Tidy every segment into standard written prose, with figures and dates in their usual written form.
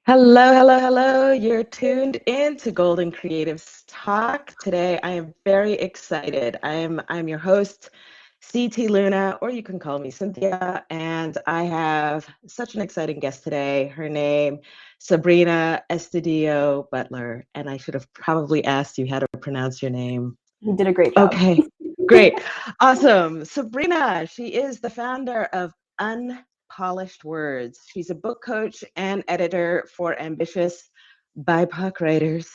Hello, hello, hello. You're tuned in to Golden Creatives Talk. Today I am very excited. I'm your host, CT Luna, or you can call me Cynthia, and I have such an exciting guest today. Her name, Sabrina Estudillo Butler, and I should have probably asked you how to pronounce your name. You did a great job. Okay, great. Awesome. Sabrina, she is the founder of Unpolished Words. She's a book coach and editor for ambitious BIPOC writers.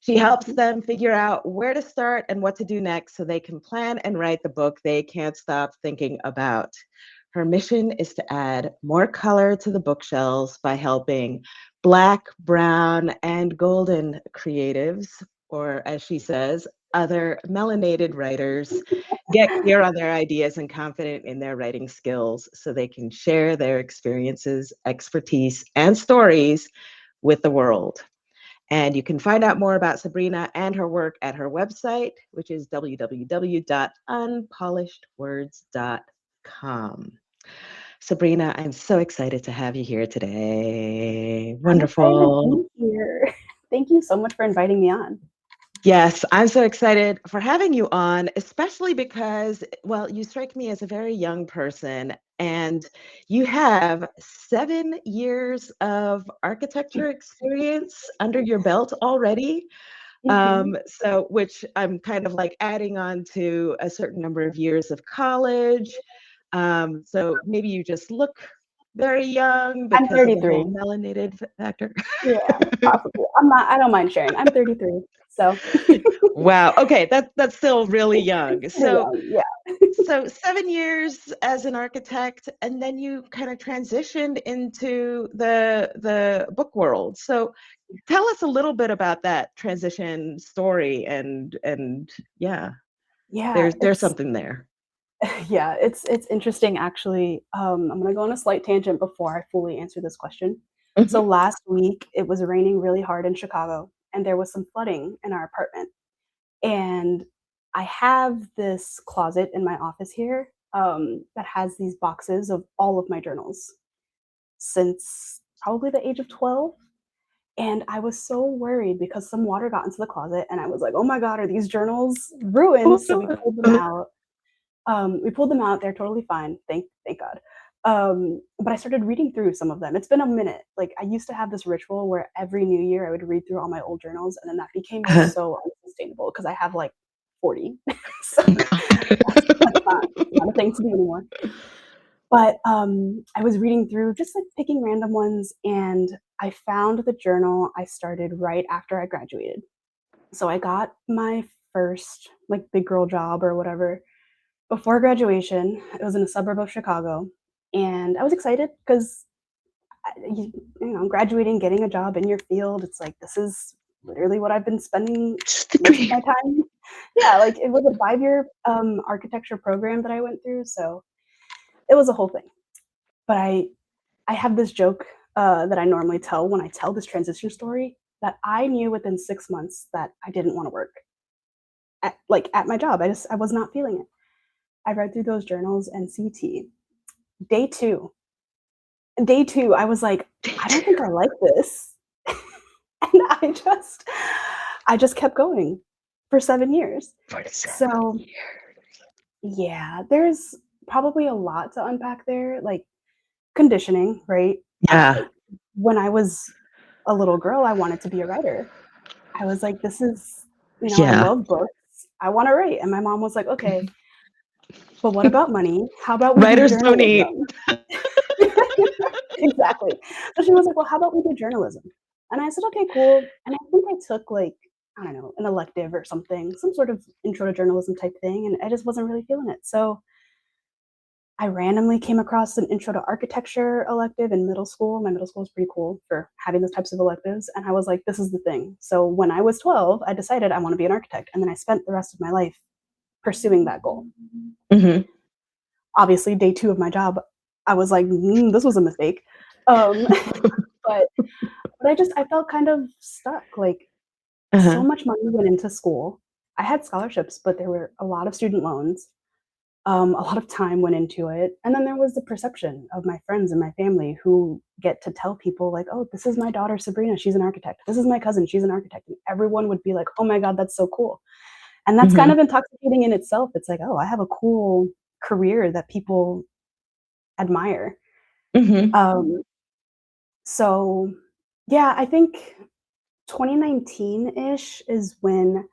She helps them figure out where to start and what to do next so they can plan and write the book they can't stop thinking about. Her mission is to add more color to the bookshelves by helping Black, brown, and golden creatives, or as she says, other melanated writers, get clear on their ideas and confident in their writing skills so they can share their experiences, expertise, and stories with the world. And you can find out more about Sabrina and her work at her website, which is www.unpolishedwords.com. Sabrina, I'm so excited to have you here today. I'm excited to Wonderful. be here. Thank you so much for inviting me on. Yes, I'm so excited for having you on, especially because, well, you strike me as a very young person and you have 7 years of architecture experience under your belt already. So, which I'm kind of like adding on to a certain number of years of college. So maybe you just look very young I'm because of the whole 33. melanated factor. Yeah, possibly. I don't mind sharing. I'm 33. So Wow. Okay, that's still really young. pretty So young. Yeah. so 7 years as an architect, and then you kind of transitioned into the book world. So tell us a little bit about that transition story and yeah, Yeah, there's it's something there. it's interesting actually. I'm gonna go on a slight tangent before I fully answer this question. So Mhm. last week it was raining really hard in Chicago and there was some flooding in our apartment. And I have this closet in my office here that has these boxes of all of my journals since probably the age of 12. And I was so worried because some water got into the closet, and I was like, oh my God, are these journals ruined? Oh, So we no. pulled them out. They're totally fine. Thank God. But I started reading through some of them. It's been a minute. Like I used to have this ritual where every new year I would read through all my old journals, and then that became so unsustainable because I have like 40. So that's not a thing to do anymore. But I was reading through, just like picking random ones, and I found the journal I started right after I graduated. So I got my first like big girl job or whatever before graduation. It was in a suburb of Chicago, and I was excited because graduating, getting a job in your field, it's like this is literally what I've been spending Just the most of my dream. time. Yeah, like it was a 5 year architecture program that I went through, so it was a whole thing. But I have this joke that I normally tell when I tell this transition story, that I knew within 6 months that I didn't want to work at my job. I was not feeling it. I read through those journals and CT. Day two, day two, I was like, I don't think I like this. And I just kept going for 7 years. 47 So years. yeah, there's probably a lot to unpack there, like conditioning, right? Yeah. When I was a little girl, I wanted to be a writer. I was like, this is, I Yeah. love books. I want to write. And my mom was like, okay, but what about money? How about we do Writers don't eat. journalism? Exactly. So she was like, well, how about we do journalism? And I said, okay, cool. And I think I took like, I don't know, an elective or something, some sort of intro to journalism type thing. And I just wasn't really feeling it. So I randomly came across an intro to architecture elective in middle school. My middle school was pretty cool for having those types of electives. And I was like, this is the thing. So when I was 12, I decided I want to be an architect. And then I spent the rest of my life pursuing that goal. Mhm. Obviously, day two of my job, I was like, this was a mistake. Um, but I felt kind of stuck. Like so Uh-huh. much money went into school. I had scholarships, but there were a lot of student loans. A lot of time went into it. And then there was the perception of my friends and my family who get to tell people like, oh, this is my daughter, Sabrina. She's an architect. This is my cousin. She's an architect. And everyone would be like, oh my God, that's so cool. And that's kind of intoxicating in itself. It's like, oh, I have a cool career that people admire. So yeah, I think 2019-ish is when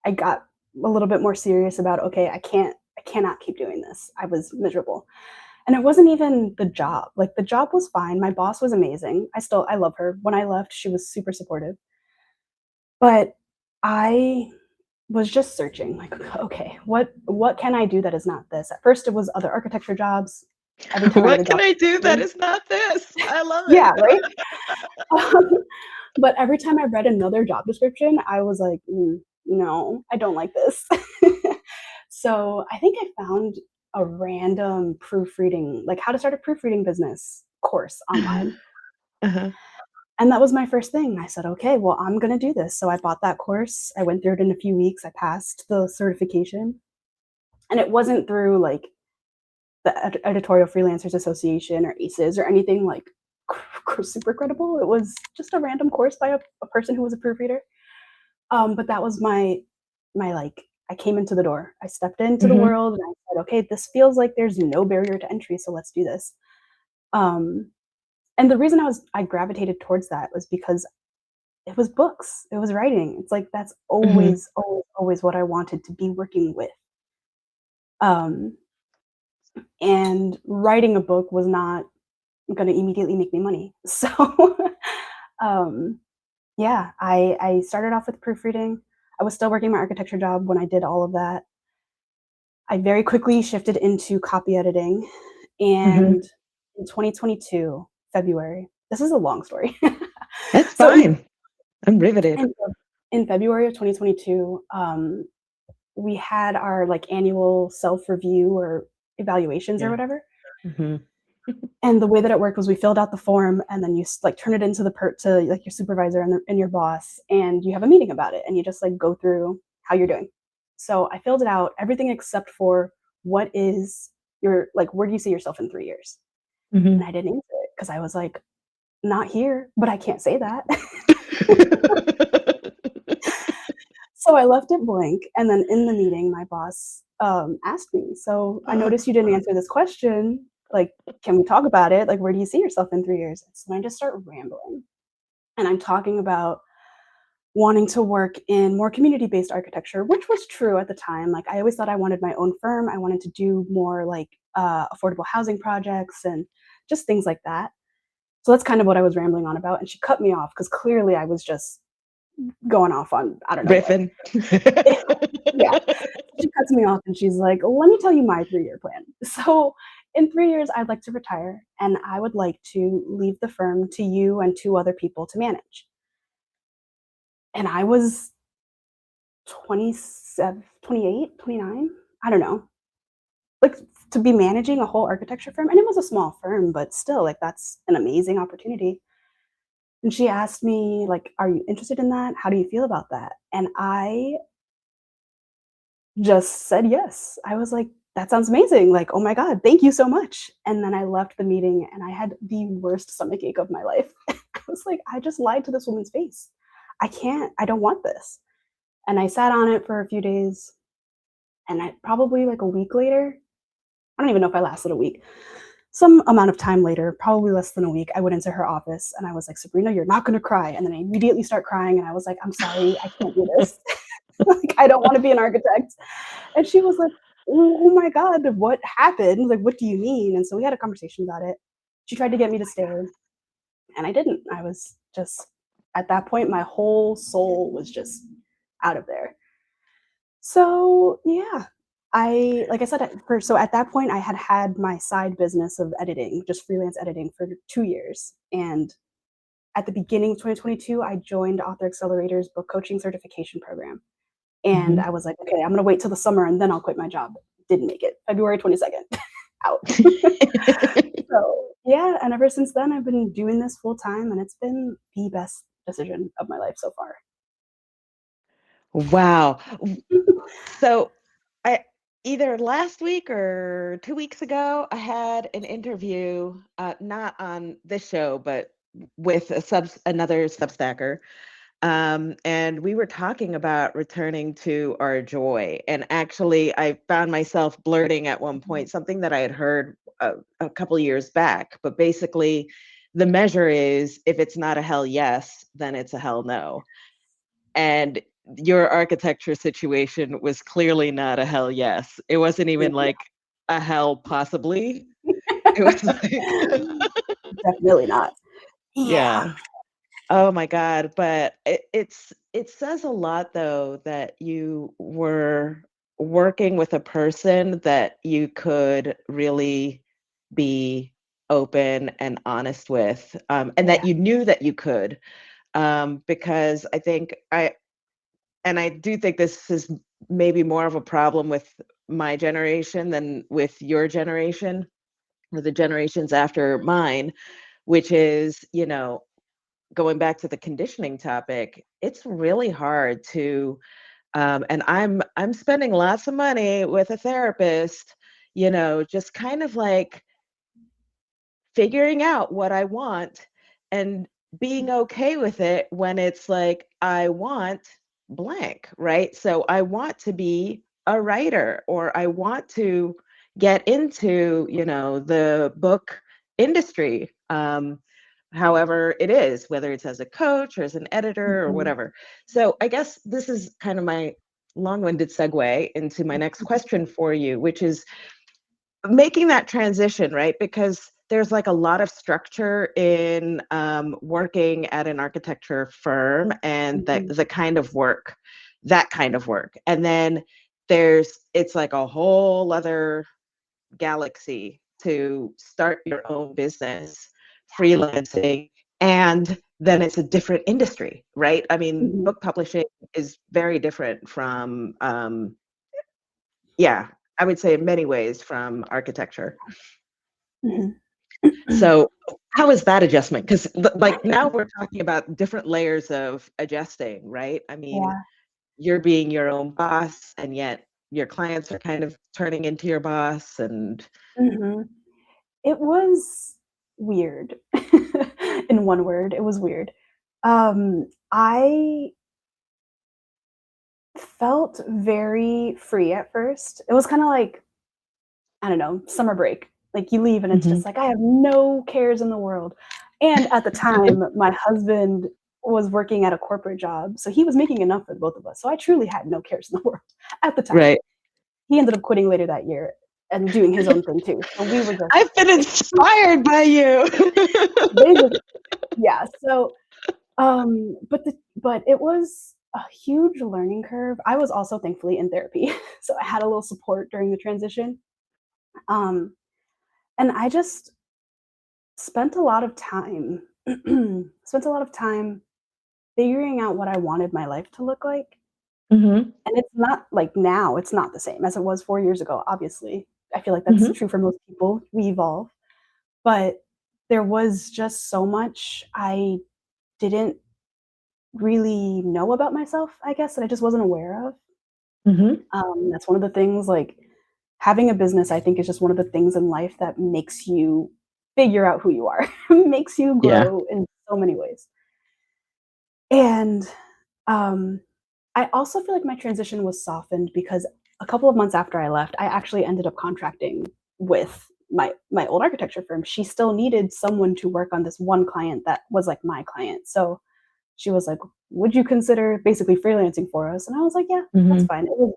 I got a little bit more serious about, okay, I cannot keep doing this. I was miserable. And it wasn't even the job. Like the job was fine. My boss was amazing. I love her. When I left, she was super supportive. But I was just searching like, okay, what can I do that is not this? At first it was other architecture jobs. Every time what can I do that is not this? I love it. Yeah, right? But every time I read another job description, I was like, no, I don't like this. So I think I found a random proofreading, like how to start a proofreading business course online. And that was my first thing. I said, okay, well, I'm going to do this. So I bought that course. I went through it in a few weeks. I passed the certification. And it wasn't through like the Editorial Freelancers Association or ACES or anything like super credible. It was just a random course by a person who was a proofreader. But that was my like, I came into the door. I stepped into the world and I said, okay, this feels like there's no barrier to entry. So let's do this. And the reason I gravitated towards that was because it was books. It was writing. It's like, that's always what I wanted to be working with. And writing a book was not going to immediately make me money. So, yeah, I started off with proofreading. I was still working my architecture job when I did all of that. I very quickly shifted into copy editing. And in 2022, February, this is a long story. That's fine. I'm riveted. In February of 2022, we had our like annual self-review or evaluations or whatever. And the way that it worked was we filled out the form and then you like turn it into to like your supervisor and your boss, and you have a meeting about it and you just like go through how you're doing. So I filled it out, everything except for what is your, like, where do you see yourself in 3 years? And I didn't answer it because I was like, not here, but I can't say that. So I left it blank. And then in the meeting, my boss asked me, so I noticed you didn't answer this question. Like, can we talk about it? Like, where do you see yourself in 3 years? So I just start rambling. And I'm talking about wanting to work in more community-based architecture, which was true at the time. Like, I always thought I wanted my own firm. I wanted to do more like affordable housing projects and just things like that. So that's kind of what I was rambling on about. And she cut me off because clearly I was just going off on, I don't know. Riffing. Yeah. She cuts me off and she's like, let me tell you my 3-year plan. So in 3 years, I'd like to retire and I would like to leave the firm to you and 2 other people to manage. And I was 27, 28, 29, I don't know. Like, to be managing a whole architecture firm, and it was a small firm, but still, like, that's an amazing opportunity. And she asked me, like, are you interested in that? How do you feel about that? And I just said yes. I was like, that sounds amazing. Like, oh my God, thank you so much. And then I left the meeting and I had the worst stomachache of my life. I was like, I just lied to this woman's face. I don't want this. And I sat on it for a few days. And I probably like a week later, I don't even know if I lasted a week. Some amount of time later, probably less than a week, I went into her office and I was like, Sabrina, you're not going to cry. And then I immediately start crying. And I was like, I'm sorry, I can't do this. Like, I don't want to be an architect. And she was like, oh my God, what happened? Like, what do you mean? And so we had a conversation about it. She tried to get me to stay, and I didn't. I was just, at that point, my whole soul was just out of there. So yeah, like I said, so at that point I had my side business of editing, just freelance editing, for 2 years. And at the beginning of 2022, I joined Author Accelerator's book coaching certification program. And I was like, okay, I'm going to wait till the summer and then I'll quit my job. Didn't make it. February 22nd, out. So yeah, and ever since then, I've been doing this full time and it's been the best decision of my life so far. Wow. So either last week or 2 weeks ago, I had an interview, not on this show, but with another Substacker. And we were talking about returning to our joy. And actually, I found myself blurting at one point something that I had heard a couple years back. But basically, the measure is if it's not a hell yes, then it's a hell no. And your architecture situation was clearly not a hell yes. It wasn't even like a hell possibly. It was like, Definitely not. Yeah. yeah. Oh my God. But it says a lot though that you were working with a person that you could really be open and honest with, and that Yeah. you knew that you could, because I do think this is maybe more of a problem with my generation than with your generation or the generations after mine, which is, going back to the conditioning topic, it's really hard to, and I'm spending lots of money with a therapist, just kind of like figuring out what I want and being okay with it when it's like, I want blank, right? So I want to be a writer, or I want to get into, the book industry. However it is, whether it's as a coach or as an editor or Mhm. whatever. So I guess this is kind of my long-winded segue into my next question for you, which is making that transition, right? Because there's like a lot of structure in working at an architecture firm and Mhm. the kind of work, that kind of work. And then it's like a whole other galaxy to start your own business, freelancing, and then it's a different industry, right? I mean, Mhm. book publishing is very different from, yeah, I would say in many ways from architecture. Mhm. So how is that adjustment? Because like now we're talking about different layers of adjusting, right? I mean, Yeah. you're being your own boss, and yet your clients are kind of turning into your boss. And Mhm. It was weird. In one word, it was weird. I felt very free at first. It was kinda like, I don't know, summer break. Like, you leave and it's Mhm. just like, I have no cares in the world. And at the time, my husband was working at a corporate job, so he was making enough for the both of us. So I truly had no cares in the world at the time. Right. He ended up quitting later that year and doing his own thing too. So we were just I've been inspired by you. basically, yeah. So, but it was a huge learning curve. I was also thankfully in therapy, so I had a little support during the transition. Um, and I just spent a lot of time spent a lot of time figuring out what I wanted my life to look like. Mhm. And it's not like now, it's not the same as it was 4 years ago, obviously. I feel like that's Mhm. true for most people. We evolve. But there was just so much I didn't really know about myself, I guess, that I just wasn't aware of. Mhm. That's one of the things, like, having a business, I think, is just one of the things in life that makes you figure out who you are, makes you Yeah. grow in so many ways. And, um, I also feel like my transition was softened because a couple of months after I left, I actually ended up contracting with my old architecture firm. She still needed someone to work on this one client that was, like, my client. So she was like, "Would you consider basically freelancing for us?" And I was like, "Yeah, that's Mhm. fine." It was,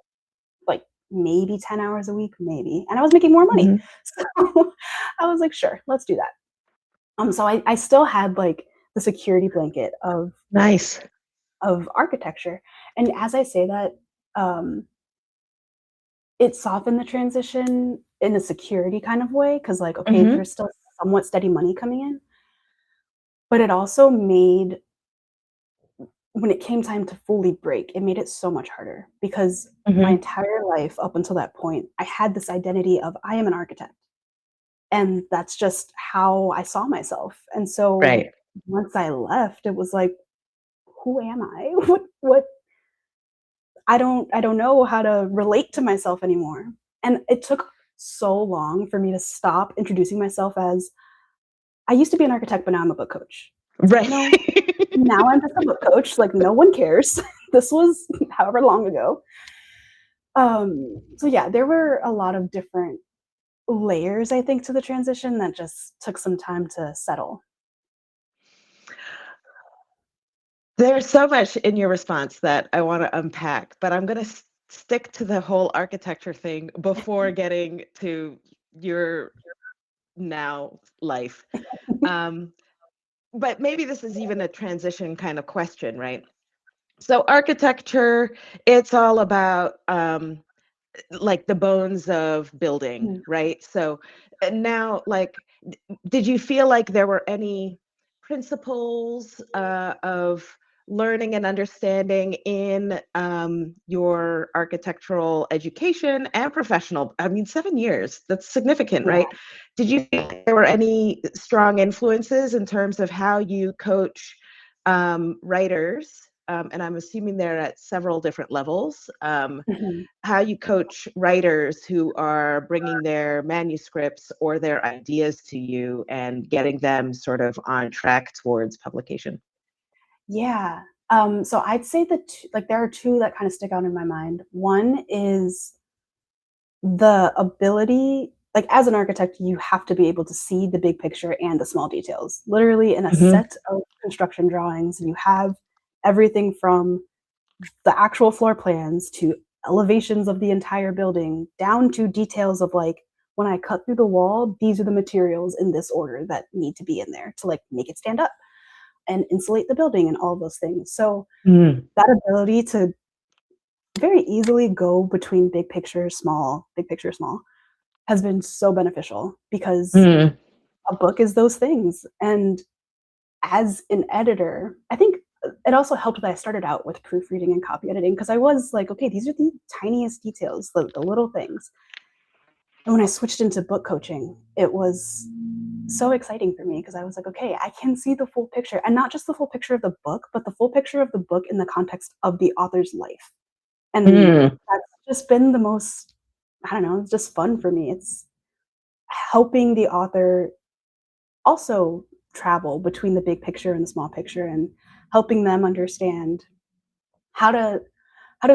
like, maybe 10 hours a week, maybe, and I was making more money. Mhm. So I was like, "Sure, let's do that." So I still had, like, the security blanket Nice. of architecture. And as I say that, um, it softened the transition in a security kind of way because, like, okay, Mhm. there's still somewhat steady money coming in, but it also made when it came time to fully break, it made it so much harder because my Mhm. entire life up until that point, I had this identity of I am an architect. And that's just how I saw myself. And so Right. once I left, it was like, who am I? What I don't know how to relate to myself anymore. And it took so long for me to stop introducing myself as, I used to be an architect, but now I'm a book coach. Right. No, now I'm just a book coach. Like, no one cares. This was however long ago. So yeah, there were a lot of different layers, I think, to the transition that just took some time to settle. There's so much in your response that I want to unpack, but I'm going to stick to the whole architecture thing before getting to your now life. But maybe this is even a transition kind of question, right? So architecture, it's all about like the bones of building, Mm. right? So now, like, did you feel like there were any principles of learning and understanding in your architectural education and professional? I mean, 7 years, that's significant, Yeah. right? Did you feel like there were any strong influences in terms of how you coach writers? And I'm assuming they're at several different levels. Mhm. How you coach writers who are bringing their manuscripts or their ideas to you and getting them sort of on track towards publication. Yeah. So I'd say that like there are two that kind of stick out in my mind. One is the ability, like as an architect, you have to be able to see the big picture and the small details. Literally in a Mhm. set of construction drawings, you have everything from the actual floor plans to elevations of the entire building down to details of like, when I cut through the wall, these are the materials in this order that need to be in there to like make it stand up and insulate the building and all those things. So Mm. that ability to very easily go between big picture, small, has been so beneficial because Mm. a book is those things. And as an editor, I think it also helped that I started out with proofreading and copy editing because I was like, okay, these are the tiniest details, the little things. And when I switched into book coaching, it was so exciting for me because I was like, okay, I can see the full picture and not just the full picture of the book, but the full picture of the book in the context of the author's life. And Mm. that's just been the most, I don't know, it's just fun for me. It's helping the author also travel between the big picture and the small picture and helping them understand how to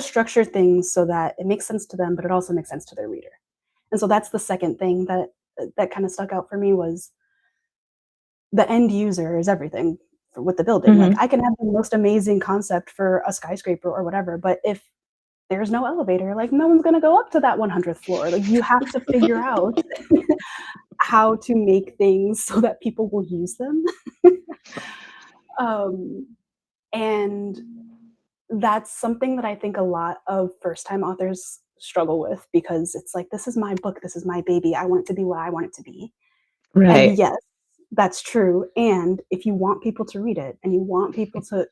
structure things so that it makes sense to them, but it also makes sense to their reader. And so that's the second thing that kind of stuck out for me was the end user is everything with the building. Like Mhm. I can have the most amazing concept for a skyscraper or whatever, but if there's no elevator, like no one's going to go up to that 100th floor. Like you have to figure out how to make things so that people will use them. um, and that's something that I think a lot of first time authors struggle with because it's like, this is my book, this is my baby. I want it to be what I want it to be. And Right. yes, that's true. And if you want people to read it and you want people to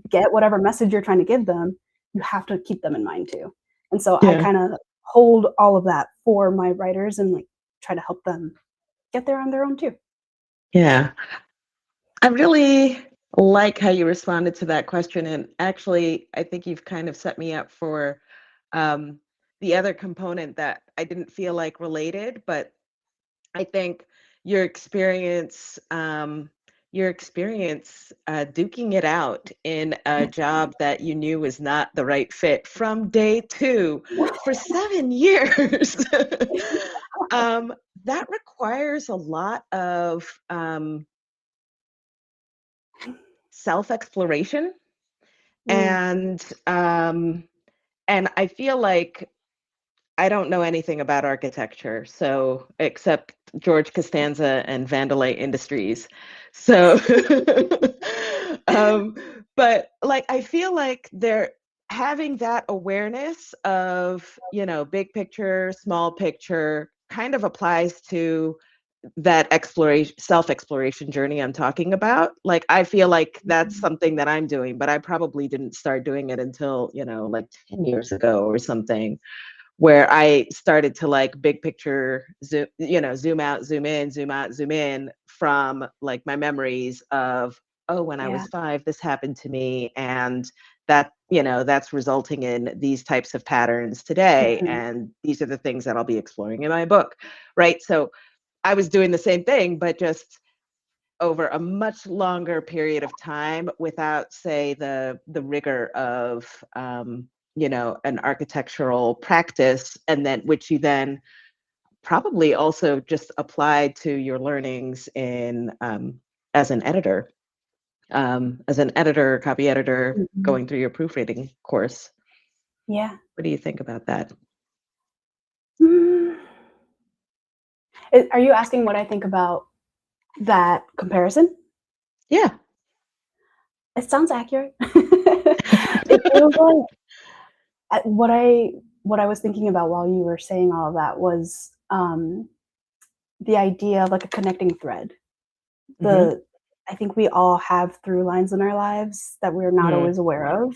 get whatever message you're trying to give them, you have to keep them in mind too. And so I Yeah. kind of hold all of that for my writers and like try to help them get there on their own too. Yeah. I really like how you responded to that question. And actually, I think you've kind of set me up for um, the other component that I didn't feel like related, but I think your experience, duking it out in a job that you knew was not the right fit from day two for 7 years, um, that requires a lot of self-exploration, Mm, and um, and I feel like I don't know anything about architecture, so except George Costanza and Vandelay Industries. So, um, but like I feel like they're having that awareness of, big picture, small picture kind of applies to that exploration, self-exploration journey I'm talking about. Like I feel like that's something that I'm doing, but I probably didn't start doing it until, like 10 years ago or something, where I started to like big picture zoom out, zoom in, zoom out, zoom in from like my memories of oh, when I Yeah. was 5, this happened to me, and that, that's resulting in these types of patterns today, Mhm. and these are the things that I'll be exploring in my book, right? So I was doing the same thing, but just over a much longer period of time without, say, the rigor of an architectural practice, and then which you then probably also just applied to your learnings in as an editor, copy editor, Mhm. going through your proofreading course. Yeah. What do you think about that? Mm. Are you asking what I think about that comparison? Yeah. It sounds accurate. It feels like what I was thinking about while you were saying all of that was the idea of like a connecting thread. Hmm. I think we all have through lines in our lives that we're not Hmm. always aware of.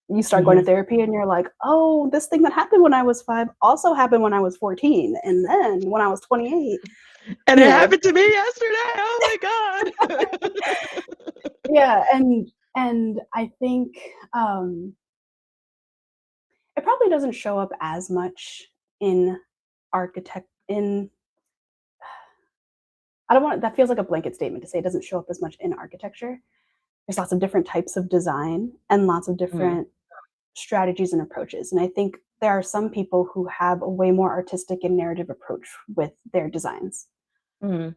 You start going to Hmm. therapy and you're like, oh, this thing that happened when I was 5 also happened when I was 14. And then when I was 28, And it you know, happened to me yesterday. Oh my God. yeah. And I think it probably doesn't show up as much in in I don't want that feels like a blanket statement to say it doesn't show up as much in architecture. There's lots of different types of design and lots of Mm, different strategies and approaches. And I think there are some people who have a way more artistic and narrative approach with their designs. mm,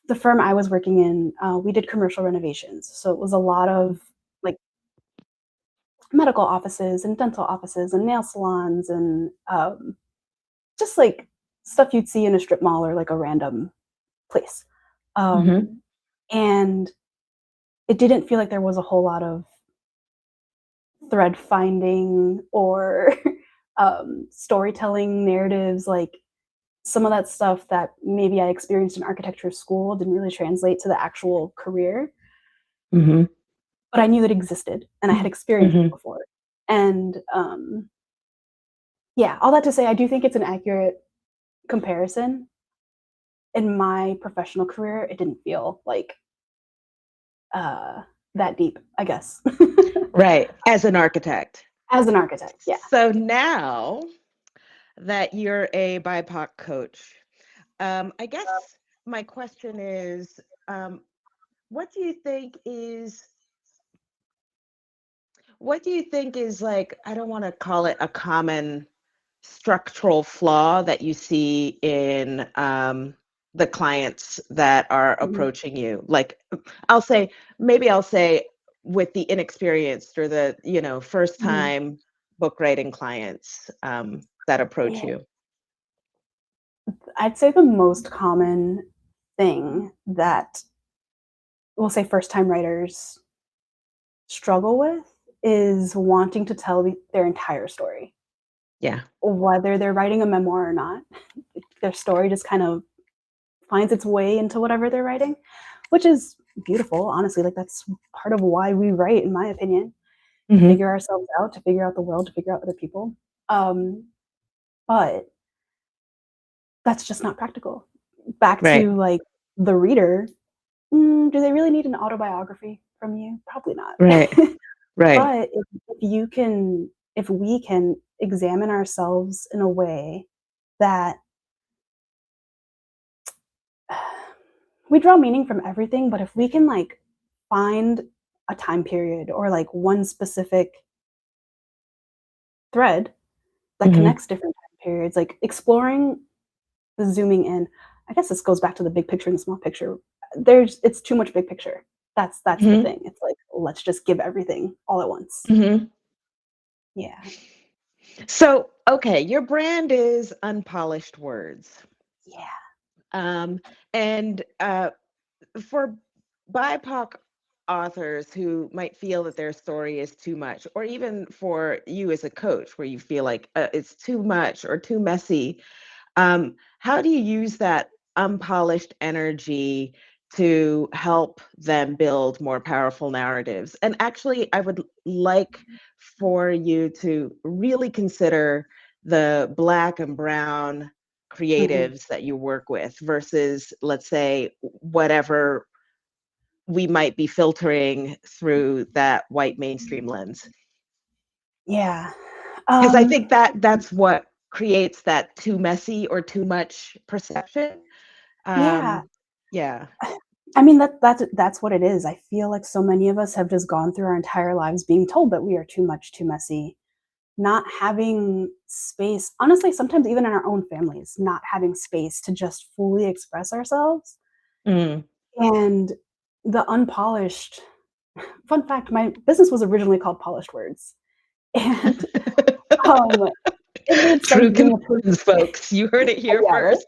The firm I was working in, we did commercial renovations. So it was a lot of like medical offices and dental offices and nail salons and just like stuff you'd see in a strip mall or like a random place. mhm, Um, and it didn't feel like there was a whole lot of thread finding or storytelling narratives. Like some of that stuff that maybe I experienced in architecture school didn't really translate to the actual career, mhm, but I knew it existed and I had experienced it mhm. before. And yeah, all that to say, I do think it's an accurate comparison. In my professional career, it didn't feel like uh, that deep, I guess. Right, as an architect. As an architect, yeah. So now that you're a BIPOC coach, I guess my question is, um, what do you think is like, I don't want to call it a common structural flaw that you see in the clients that are Mhm, approaching you? Like, maybe I'll say with the inexperienced or the, first mhm. time book writing clients that approach Yeah. you. I'd say the most common thing that we'll say first time writers struggle with is wanting to tell their entire story. Yeah. Whether they're writing a memoir or not, their story just kind of finds its way into whatever they're writing, which is beautiful, honestly. Like that's part of why we write, in my opinion, to Hmm. figure ourselves out, to figure out the world, to figure out other people. Um, but that's just not practical. Back Right. to like the reader, do they really need an autobiography from you? Probably not. Right. Right. But if we can examine ourselves in a way that we draw meaning from everything, but if we can like find a time period or like one specific thread that Hmm. connects different time periods, like exploring the zooming in. I guess this goes back to the big picture and the small picture. It's too much big picture. That's the Hmm. thing. It's like let's just give everything all at once. Hmm. Yeah. So, okay, your brand is Unpolished Words. Yeah. Um, and for BIPOC authors who might feel that their story is too much, or even for you as a coach where you feel like it's too much or too messy, how do you use that unpolished energy to help them build more powerful narratives? And actually, I would like for you to really consider the Black and brown Mhm. creatives that you work with versus, let's say, we might be filtering through that white mainstream lens. Yeah. Because I think that's what creates that too messy or too much perception. Yeah. Yeah. I mean, that's what it is. I feel like so many of us have just gone through our entire lives being told that we are too much, too messy, not having space. Honestly, sometimes even in our own families, not having space to just fully express ourselves. Mm. And the unpolished, fun fact, my business was originally called Polished Words. And it made sense True being a convictions, folks. You heard it here yeah, first.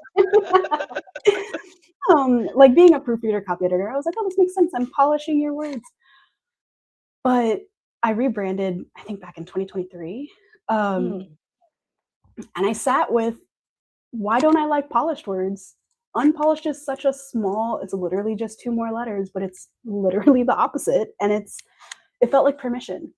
like being a proofreader, copy editor, I was like, oh, this makes sense. I'm polishing your words. But I rebranded, I think back in 2023. And I sat with, why don't I like polished words? Unpolished is such a small, it's literally just 2 more letters, but it's literally the opposite. And it felt like permission.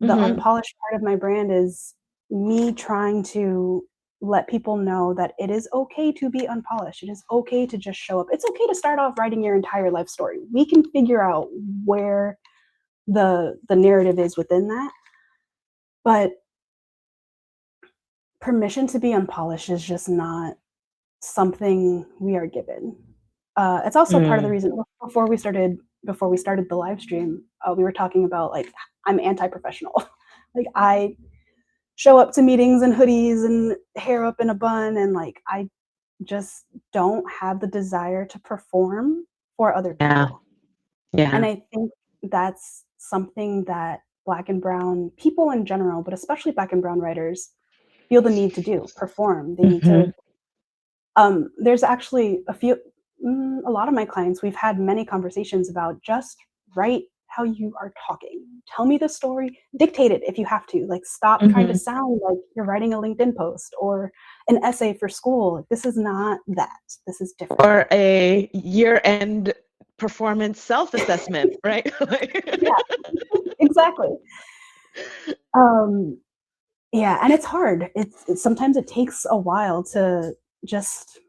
The unpolished part of my brand is me trying to let people know that it is okay to be unpolished. It is okay to just show up. It's okay to start off writing your entire life story. We can figure out where the narrative is within that. But permission to be unpolished is just not something we are given. It's also part of the reason before we started the live stream, we were talking about like I'm anti-professional. Like I show up to meetings in hoodies and hair up in a bun, and like I just don't have the desire to perform for other people. Yeah. And I think that's something that Black and brown people in general, but especially Black and brown writers, feel the need to do, perform. They need to there's actually a lot of my clients, we've had many conversations about just write how you are talking. Tell me the story, dictate it if you have to. Like stop trying to sound like you're writing a LinkedIn post or an essay for school. This is not that. This is different. Or a year-end performance self-assessment, right? Yeah, exactly. Yeah, and it's hard. It's sometimes it takes a while to just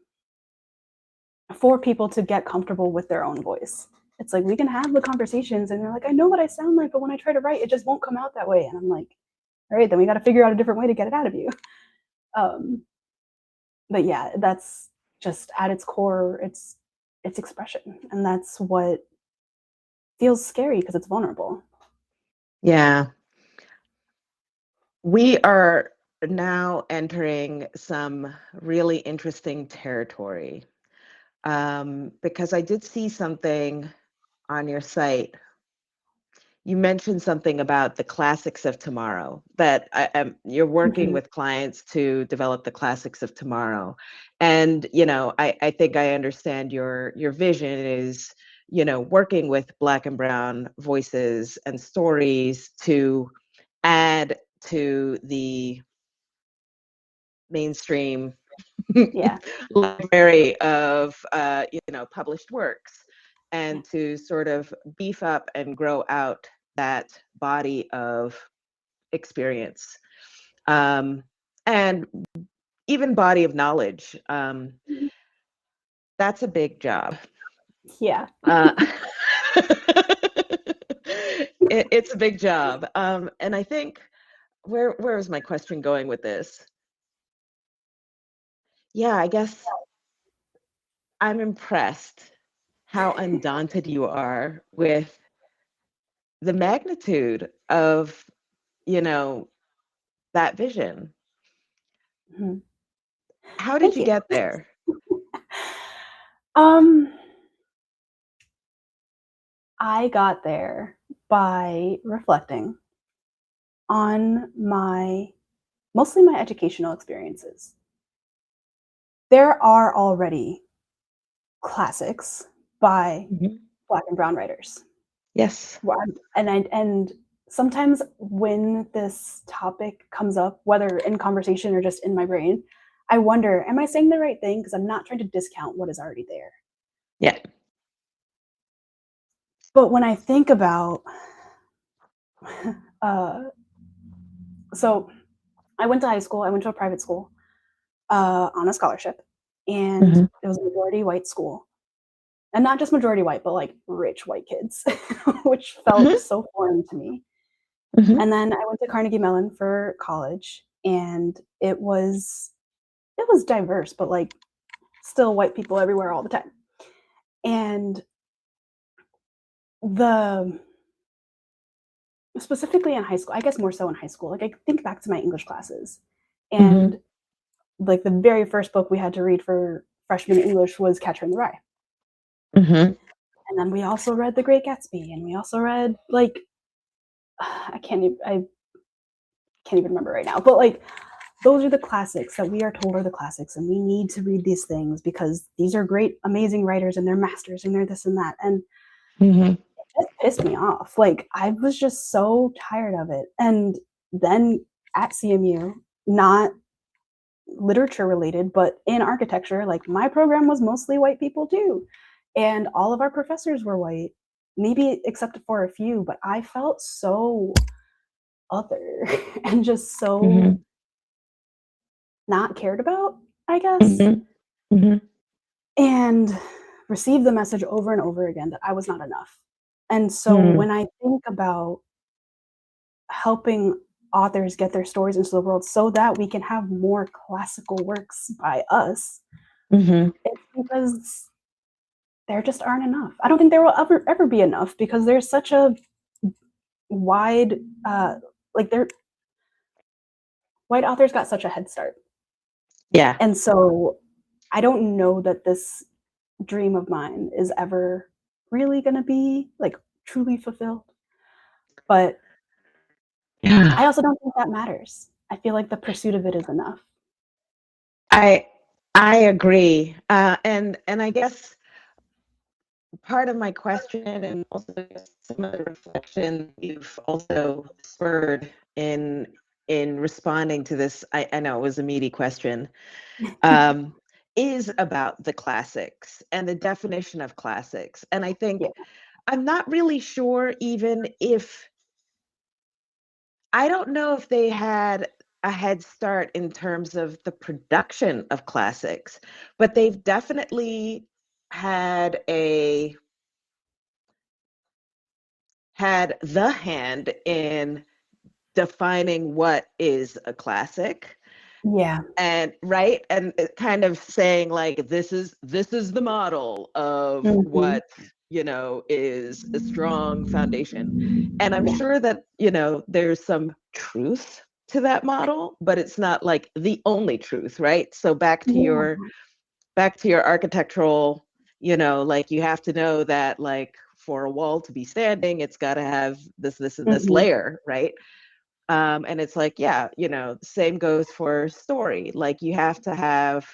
for people to get comfortable with their own voice. It's like we can have the conversations and they're like, I know what I sound like, but when I try to write, it just won't come out that way. And I'm like, all right, then we got to figure out a different way to get it out of you. But yeah, that's just at its core, it's expression. And that's what feels scary because it's vulnerable. Yeah. We are now entering some really interesting territory because I did see something on your site. You mentioned something about the classics of tomorrow, that you're working with clients to develop the classics of tomorrow. And, I think I understand your vision is, working with Black and brown voices and stories to add to the mainstream library of published works, and to sort of beef up and grow out that body of experience, and even body of knowledge. That's a big job. Yeah. It's a big job. And I think where is my question going with this? Yeah, I guess I'm impressed how undaunted you are with the magnitude of, that vision. How did Thank you you. get there? I got there by reflecting on mostly my educational experiences. There are already classics by Black and brown writers. Yes. And sometimes when this topic comes up, whether in conversation or just in my brain, I wonder, am I saying the right thing? Because I'm not trying to discount what is already there. Yeah. But when I think about, so I went to high school, I went to a private school on a scholarship, and it was a majority white school. and not just majority white, but like rich white kids, which felt so foreign to me. And then I went to Carnegie Mellon for college, and it was diverse, but like still white people everywhere all the time. And specifically in high school, I guess more so in high school, like I think back to my English classes, and like the very first book we had to read for freshman English was Catcher in the Rye. And then we also read The Great Gatsby, and we also read like I can't even remember right now, but like those are the classics that we are told are the classics, and we need to read these things because these are great, amazing writers, and they're masters, and they're this and that. And it just pissed me off. Like I was just so tired of it. And then at CMU, not literature related, but in architecture, like my program was mostly white people too, and all of our professors were white, maybe except for a few, but I felt so other and just so not cared about, I guess, and received the message over and over again that I was not enough. And so when I think about helping authors get their stories into the world so that we can have more classical works by us, it's because there just aren't enough. I don't think there will ever be enough because there's such a wide, white authors got such a head start. Yeah. And so I don't know that this dream of mine is ever really going to be like truly fulfilled. But I also don't think that matters. I feel like the pursuit of it is enough. I agree. And I guess part of my question and also some of the reflection you've also spurred in responding to this, I know it was a meaty question, is about the classics and the definition of classics. And I think I'm not really sure even if, I don't know if they had a head start in terms of the production of classics, but they've definitely had the hand in defining what is a classic. And right, and kind of saying like this is the model of what is a strong foundation. And I'm sure that there's some truth to that model, but it's not like the only truth, right? So back to your architectural, like you have to know that like for a wall to be standing, it's got to have this and this layer, right? And it's like, same goes for story. Like you have to have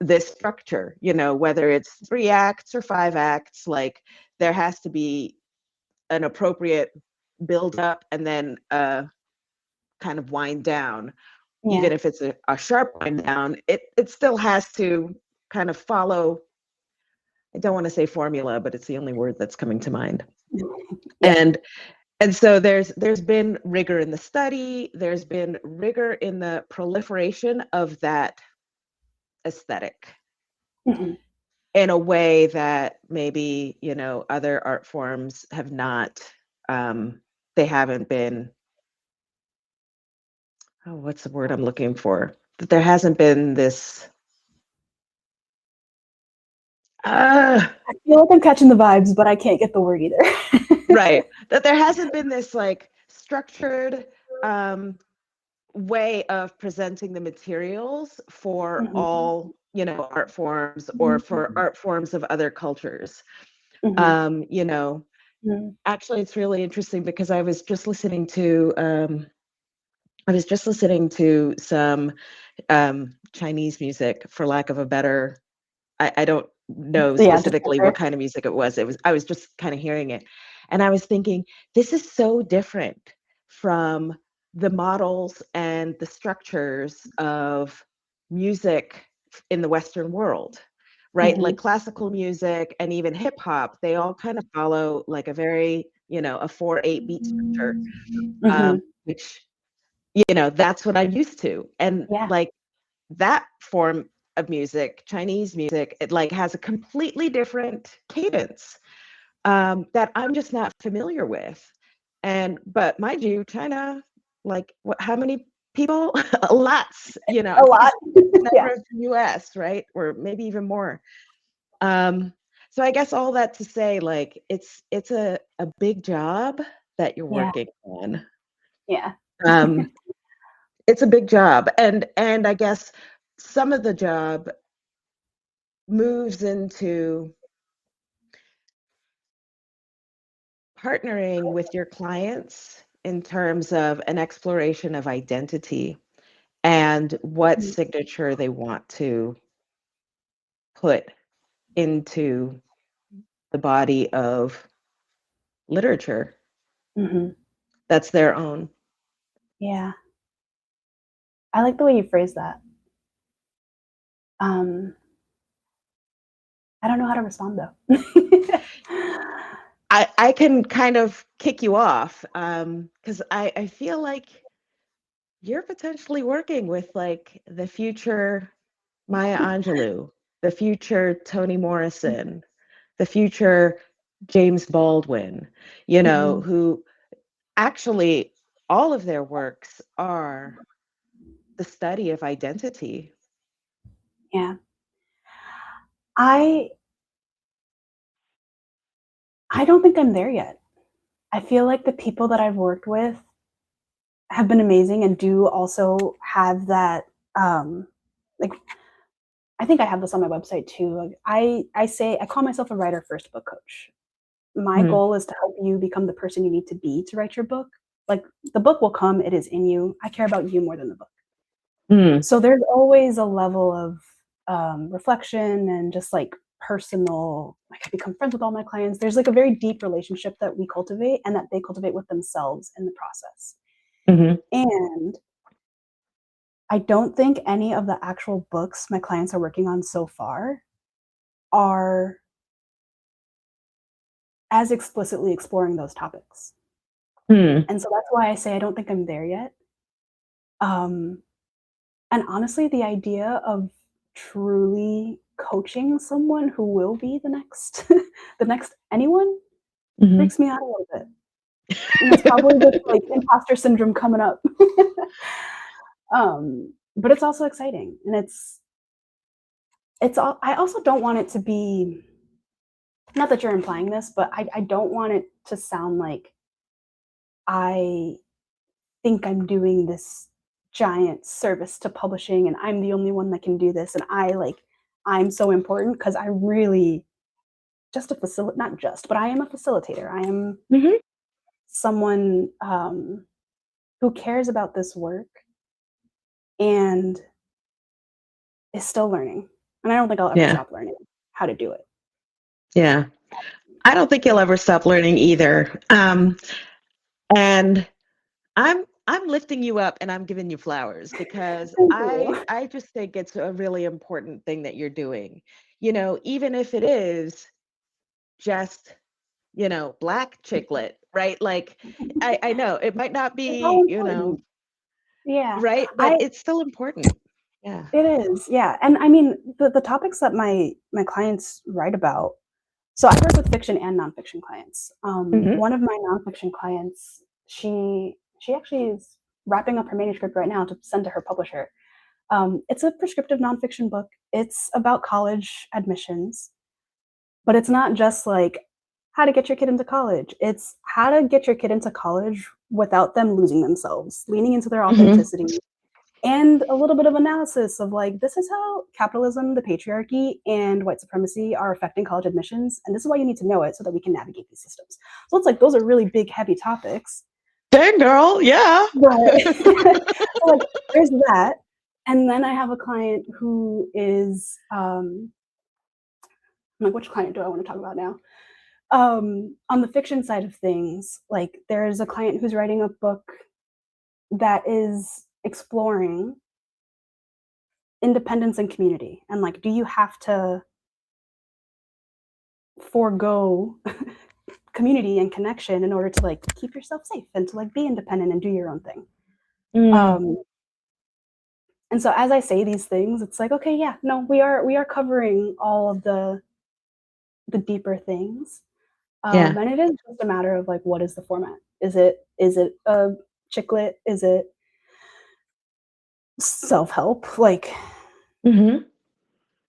this structure, whether it's 3 acts or 5 acts, like there has to be an appropriate build up and then kind of wind down. Even if it's a sharp wind down, it still has to kind of follow. I don't want to say formula, but it's the only word that's coming to mind. And so there's been rigor in the study, there's been rigor in the proliferation of that aesthetic in a way that maybe, other art forms have not, they haven't been, what's the word I'm looking for? That there hasn't been this, I feel like I'm catching the vibes, but I can't get the word either. right. That there hasn't been this like structured way of presenting the materials for all, art forms or for art forms of other cultures. Actually, it's really interesting because I was just listening to some Chinese music, for lack of a better, I don't know specifically what kind of music it was. I was just kind of hearing it. And I was thinking, this is so different from the models and the structures of music in the Western world, right? Like classical music and even hip hop, they all kind of follow like a very, a 4/8 beat structure, which, that's what I'm used to. And like that form of music, Chinese music, it like has a completely different cadence that I'm just not familiar with. But mind you, China, like how many people? Lots, A lot. the Yeah. number of the US, right? Or maybe even more. So I guess all that to say, like it's a big job that you're Yeah. working on. Yeah. It's a big job. And I guess some of the job moves into partnering with your clients in terms of an exploration of identity and what signature they want to put into the body of literature Mm-hmm. that's their own. Yeah. I like the way you phrase that. I don't know how to respond though. I can kind of kick you off because I feel like you're potentially working with like the future Maya Angelou, the future Toni Morrison, the future James Baldwin, Mm-hmm. who actually all of their works are the study of identity. Yeah. I don't think I'm there yet. I feel like the people that I've worked with have been amazing and do also have that like I think I have this on my website too. Like I call myself a writer first book coach. My Mm, goal is to help you become the person you need to be to write your book. Like the book will come, it is in you. I care about you more than the book. mm, So there's always a level of reflection and just like personal, like I become friends with all my clients. There's like a very deep relationship that we cultivate and that they cultivate with themselves in the process. mm-hmm. And I don't think any of the actual books my clients are working on so far are as explicitly exploring those topics. Mm, And so that's why I say I don't think I'm there yet. Um, and honestly, the idea of truly coaching someone who will be the next the next anyone mm-hmm. freaks me out a little bit. And that's probably just like imposter syndrome coming up. But it's also exciting and it's all I also don't want it to be, not that you're implying this, but I don't want it to sound like I think I'm doing this giant service to publishing and I'm the only one that can do this and I'm so important because I really just a facilitator, not just, but I am a facilitator. I am Mm-hmm. someone who cares about this work and is still learning. And I don't think I'll ever Yeah. stop learning how to do it. Yeah. I don't think you'll ever stop learning either. And I'm lifting you up and I'm giving you flowers because Thank I you. I just think it's a really important thing that you're doing. Even if it is just, black chicklet, right? Like I know it might not It's all be, important. Yeah. right, but I it's still important. Yeah. It is. Yeah. And I mean the topics that my clients write about. So I work with fiction and nonfiction clients. Hmm. One of my nonfiction clients, she actually is wrapping up her manuscript right now to send to her publisher. It's a prescriptive nonfiction book. It's about college admissions, but it's not just like how to get your kid into college. It's how to get your kid into college without them losing themselves, leaning into their Hmm. authenticity, and a little bit of analysis of like this is how capitalism, the patriarchy, and white supremacy are affecting college admissions, and this is why you need to know it so that we can navigate these systems. So it's like those are really big heavy topics, Dang girl, yeah. but so like there's that. And then I have a client who is I'm like, which client do I want to talk about now? On the fiction side of things, like there's a client who's writing a book that is exploring independence and community, and like do you have to forego community and connection in order to like keep yourself safe and to like be independent and do your own thing. Mm, um And so as I say these things, it's like, okay, yeah, no, we are covering all of the deeper things. Yeah. And it is just a matter of like, what is the format? Is it a chicklet? Is it self-help? Like, Mm-hmm.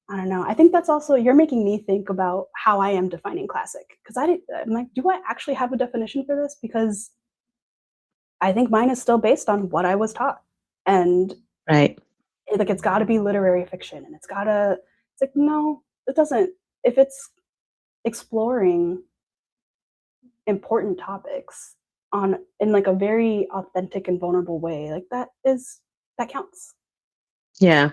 I don't know. I think that's also, you're making me think about how I am defining classic, because I'm like, do I actually have a definition for this? Because I think mine is still based on what I was taught, and Right. like it's got to be literary fiction, and it's got to. It's like, no, it doesn't. If it's exploring important topics on in like a very authentic and vulnerable way, like that counts. Yeah.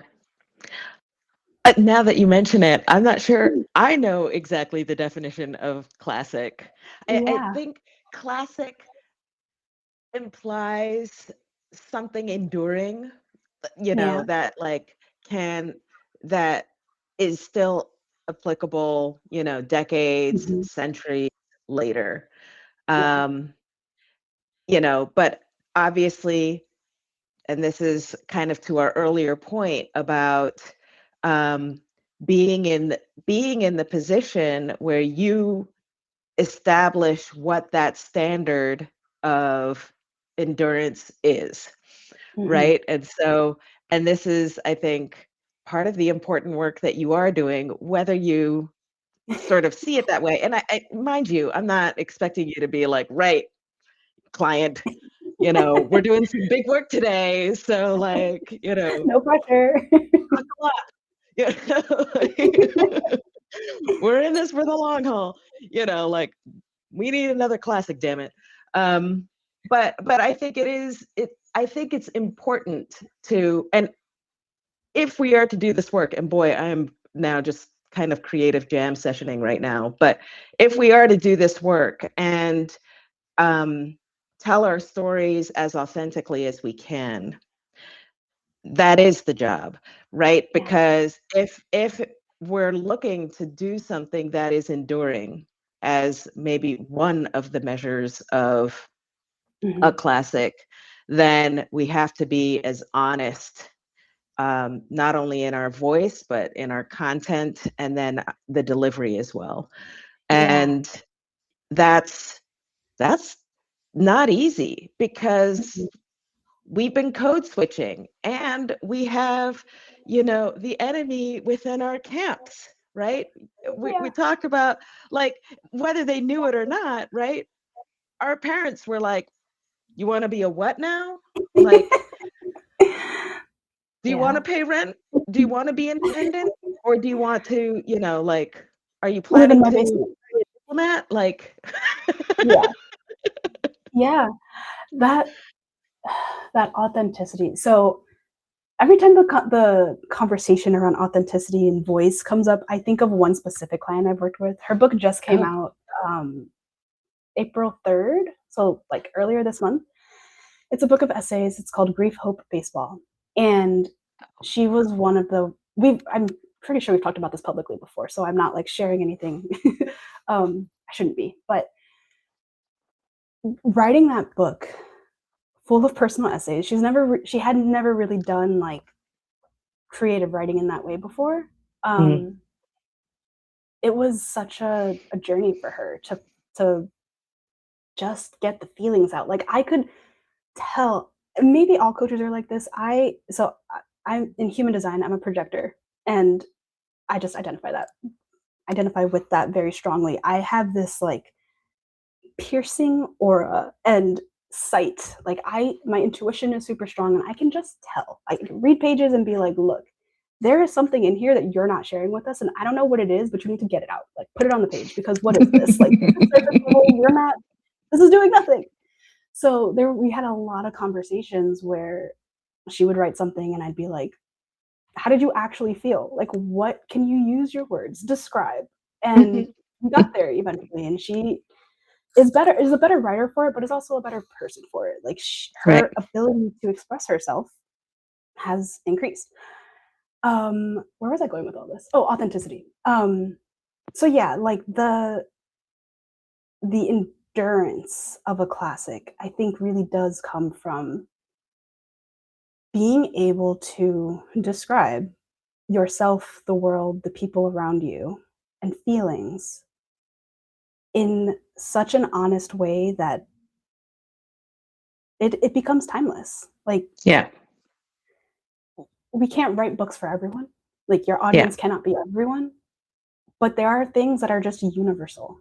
Now that you mention it, I'm not sure I know exactly the definition of classic. I Yeah, think classic implies something enduring, yeah, that like can that is still applicable, decades, hmm, centuries later. yeah, Um, but obviously, and this is kind of to our earlier point about um, being in the position where you establish what that standard of endurance is, hmm, right? And this is, I think, part of the important work that you are doing, whether you sort of see it that way. And I mind you, I'm not expecting you to be like, right, client, we're doing some big work today. So like, no pressure. buckle up. Like, we're in this for the long haul, like we need another classic, damn it. Um, but I think I think it's important to, and if we are to do this work, and boy, I am now just kind of creative jam sessioning right now, but if we are to do this work and um, tell our stories as authentically as we can, that is the job, right? Yeah, Because if we're looking to do something that is enduring as maybe one of the measures of a hmm, classic, then we have to be as honest, not only in our voice but in our content, and then the delivery as well. yeah, And that's not easy because mhm, we've been code switching and we have, the enemy within our camps, right? We yeah. talked about like whether they knew it or not, right? Our parents were like, you want to be a what now? Like, do you want Yeah. to pay rent? Do you want to be independent? Or do you want to, like, are you Live in planning my to basement. be a diplomat? Like, Yeah. Yeah. That that authenticity. So every time the conversation around authenticity and voice comes up, I think of one specific client I've worked with. Her book just came oh, out April 3rd, so like earlier this month. It's a book of essays. It's called Grief, Hope, Baseball. And she was one of the I'm pretty sure we've talked about this publicly before, so I'm not like sharing anything I shouldn't be. But writing that book full of personal essays, she had never really done like creative writing in that way before. mm, Um, it was such a journey for her to just get the feelings out. Like I could tell, maybe all coaches are like this. I'm in human design, I'm a projector, and I just identify with that very strongly. I have this like piercing aura and sight. Like my intuition is super strong and I can just tell. I can read pages and be like, look, there is something in here that you're not sharing with us, and I don't know what it is, but you need to get it out. Like put it on the page, because what is this? Like this is surface level, we're not, this is doing nothing. So there we had a lot of conversations where she would write something and I'd be like, how did you actually feel? Like what can you use your words? Describe. And we got there eventually, and she is a better writer for it, but is also a better person for it. Like right. her ability to express herself has increased. Where was I going with all this? Oh, authenticity. So yeah, like the endurance of a classic, I think really does come from being able to describe yourself, the world, the people around you, and feelings in such an honest way that it becomes timeless. Like, Yeah. we can't write books for everyone. Like, your Yeah. audience cannot be everyone, but there are things that are just universal.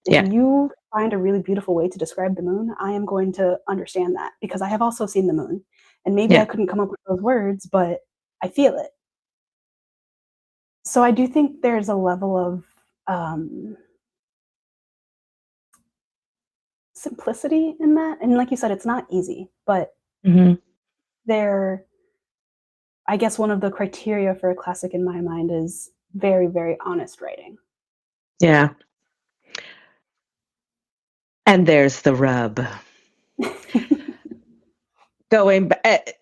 If Yeah. you find a really beautiful way to describe the moon, I am going to understand that because I have also seen the moon. And maybe I Yeah. couldn't come up with those words, but I feel it. So I do think there's a level of simplicity in that. And like you said, it's not easy, but Mhm. I guess one of the criteria for a classic in my mind is very, very honest writing. Yeah. And there's the rub. Going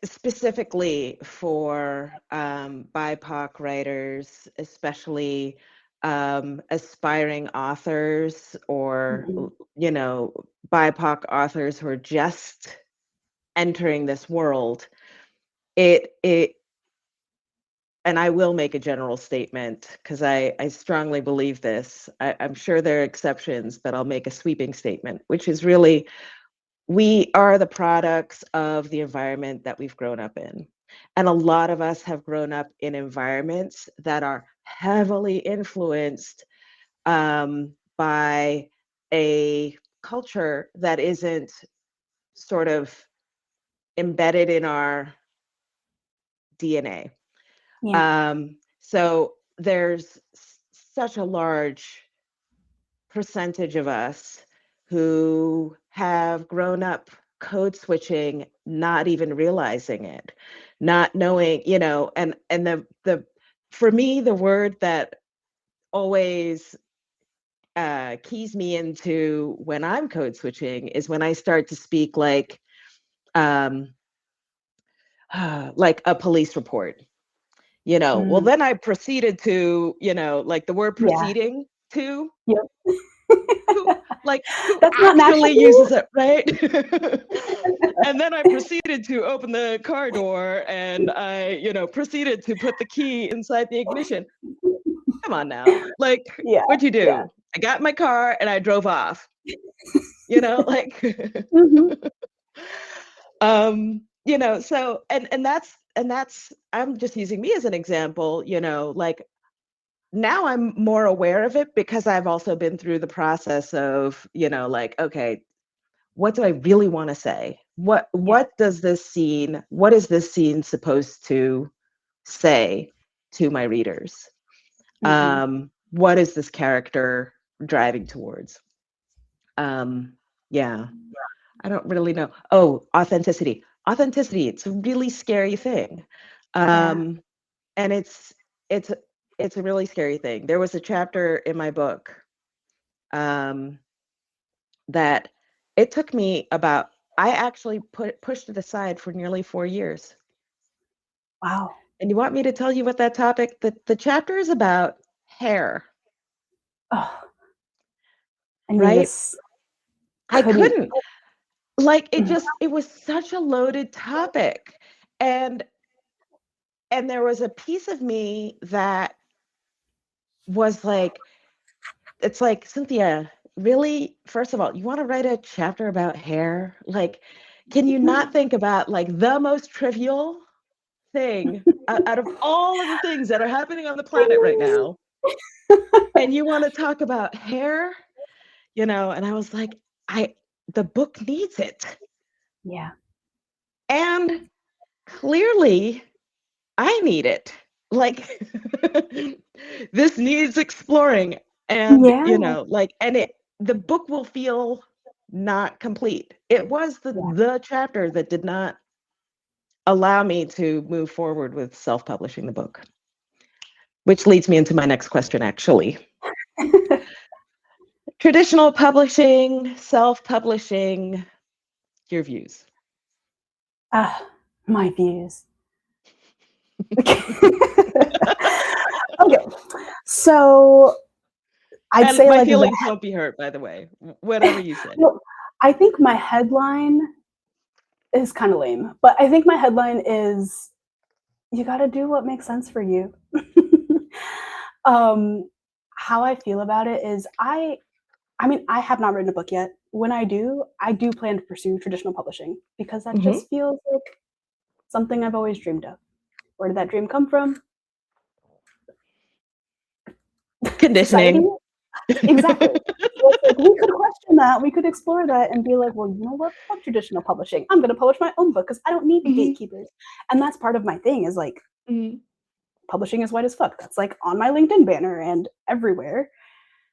specifically for BIPOC writers, especially aspiring authors or, Mhm. BIPOC authors who are just entering this world, it and I will make a general statement because I strongly believe this. I'm sure there are exceptions, but I'll make a sweeping statement, which is really we are the products of the environment that we've grown up in. And a lot of us have grown up in environments that are heavily influenced by a culture that isn't sort of embedded in our DNA. Yeah. So there's such a large percentage of us who have grown up code switching, not even realizing it, not knowing, and the for me, the word that always keys me into when I'm code switching is when I start to speak um, like a police report. Well, Mm. then I proceeded to, like the word Yeah. proceeding to Yep. who That's not natural actually to you? uses it, right? And then I proceeded to open the car door and I, proceeded to put the key inside the ignition. Come on now. Like, Yeah, what'd you yeah. do? I got in my car and I drove off, like Mhm. so and that's I'm just using me as an example, like now I'm more aware of it because I've also been through the process of, like, okay, what do I really want to say? What Yeah. what is this scene supposed to say to my readers? Mhm. What is this character driving towards? Yeah, I don't really know. Oh, authenticity. Authenticity, it's a really scary thing. Yeah. Um, and it's it's a really scary thing. There was a chapter in my book um, that it took me about I actually pushed it aside for nearly 4 years. Wow. And you want me to tell you what that topic the chapter is about hair, Oh, and you right? just I couldn't. couldn't. Like Mhm. it was such a loaded topic. And there was a piece of me that was like it's like, Cynthia, really? First of all, you want to write a chapter about hair? Like, can you not think about like the most trivial thing out of all of the things that are happening on the planet right now? And you want to talk about hair? And I was like, the book needs it. Yeah. And clearly I need it. Like this needs exploring. And Yeah. the book will feel not complete. It was Yeah. the chapter that did not allow me to move forward with self-publishing the book. Which leads me into my next question, actually. Traditional publishing, self-publishing, your views. Ah, my views. Okay. Okay. So I'd And say my like the feelings won't be hurt, by the way, whatever you say. well, I think my headline is kind of lame. But I think my headline is, you got to do what makes sense for you. How I feel about it is I mean, I have not written a book yet. When I do plan to pursue traditional publishing because that just feels like something I've always dreamed of. Where did that dream come from? Conditioning. Exactly. So it's like, we could question that. We could explore that and be like, well, you know what? Fuck traditional publishing. I'm going to publish my own book because I don't need gatekeepers. And that's part of my thing is like, publishing is white as fuck. That's like on my LinkedIn banner and everywhere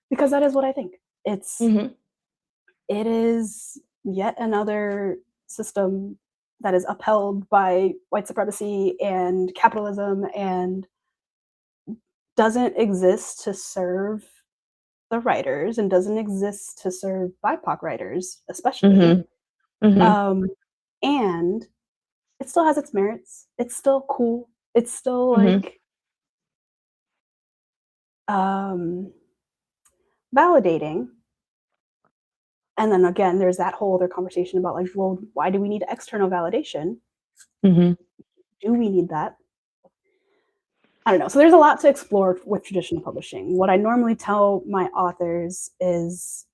because that is what I think. It is yet another system that is upheld by white supremacy and capitalism and doesn't exist to serve the writers and doesn't exist to serve BIPOC writers, especially. And it still has its merits. It's still cool. It's still like validating. And then again, there's that whole other conversation about like, well, why do we need external validation? Do we need that? I don't know. So there's a lot to explore with traditional publishing. What I normally tell my authors is